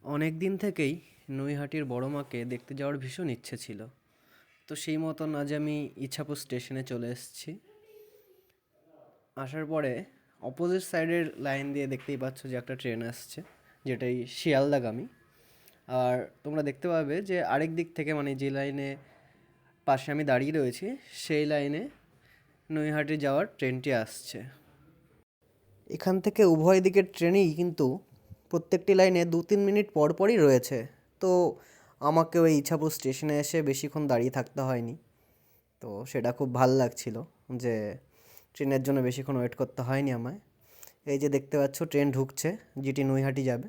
অনেক দিন থেকেই নৈহাটির বড় মাকে দেখতে যাওয়ার ভীষণ ইচ্ছে ছিল। তো সেই মতন আজ আমি ইছাপুর স্টেশনে চলে এসেছি। আসার পরে অপোজিট সাইডের লাইন দিয়ে দেখতেই পাচ্ছ যে একটা ট্রেন আসছে, যেটাই শিয়ালদাগামী। আর তোমরা দেখতে পাবে যে আরেক দিক থেকে, মানে যে লাইনে পাশে আমি দাঁড়িয়ে রয়েছি, সেই লাইনে নৈহাটি যাওয়ার ট্রেনটি আসছে। এখান থেকে উভয় দিকের ট্রেনেই কিন্তু প্রত্যেকটি লাইনে 2-3 মিনিট পর পরই রয়েছে। তো আমাকে ওই ইছাপুর স্টেশনে এসে বেশিক্ষণ দাঁড়িয়ে থাকতে হয়নি। তো সেটা খুব ভাল লাগছিল যে ট্রেনের জন্য বেশিক্ষণ ওয়েট করতে হয়নি আমায়। এই যে দেখতে পাচ্ছ ট্রেন ঢুকছে, যেটি নৈহাটি যাবে।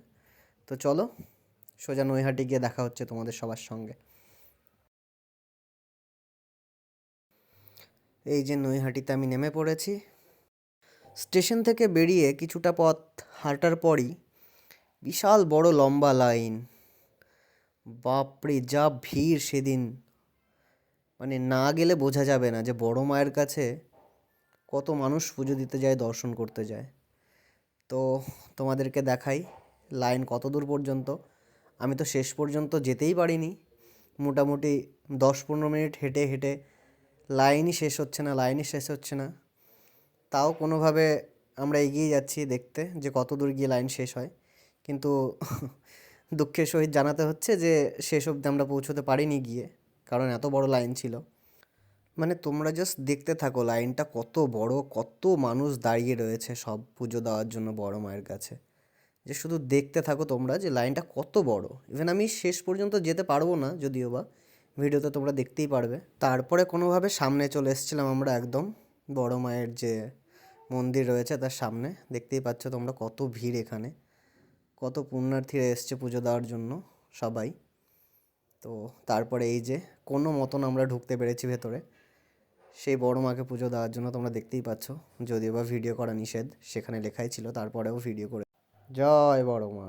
তো চলো সোজা নৈহাটি গিয়ে দেখা হচ্ছে তোমাদের সবার সঙ্গে। এই যে নৈহাটিতে আমি নেমে পড়েছি। স্টেশন থেকে বেরিয়ে কিছুটা পথ হাঁটার পরই বিশাল বড় লম্বা লাইন। বাপরে যা ভিড় সেদিন! মানে না গেলে বোঝা যাবে না যে বড় মায়ের কাছে কত মানুষ পুজো দিতে যায়, দর্শন করতে যায়। তো তোমাদেরকে দেখাই লাইন কত দূর পর্যন্ত। আমি তো শেষ পর্যন্ত যেতেই পারিনি। মোটামুটি 10-15 মিনিট হেঁটে হেঁটে লাইনই শেষ হচ্ছে না, লাইনই শেষ হচ্ছে না। তাও কোনোভাবে আমরা এগিয়ে যাচ্ছি দেখতে যে কত দূর গিয়ে লাইন শেষ হয়। কিন্তু দুঃখের সহিত জানাতে হচ্ছে যে শেষ অবধি আমরা পৌঁছতে পারিনি গিয়ে, কারণ এত বড় লাইন ছিল। মানে তোমরা জাস্ট দেখতে থাকো লাইনটা কত বড়, কত মানুষ দাঁড়িয়ে রয়েছে সব পুজো দেওয়ার জন্য বড় মায়ের কাছে। যে শুধু দেখতে থাকো তোমরা যে লাইনটা কত বড়। ইভেন আমি শেষ পর্যন্ত যেতে পারবো না, যদিও বা ভিডিওতে তোমরা দেখতেই পারবে। তারপরে কোনোভাবে সামনে চলে এসেছিলাম আমরা একদম বড় মায়ের যে মন্দির রয়েছে তার সামনে। দেখতেই পাচ্ছ তোমরা কত ভিড় এখানে, কত পুণ্যার্থীরা এসছে পুজো দেওয়ার জন্য সবাই। তো তারপরে এই যে কোনো মতন আমরা ঢুকতে পেরেছি ভেতরে সেই বড় মাকে পুজো দেওয়ার জন্য। তোমরা দেখতেই পাচ্ছ, যদিও বা ভিডিও করা নিষেধ সেখানে লেখাই ছিল, তারপরেও ভিডিও করে। জয় বড় মা।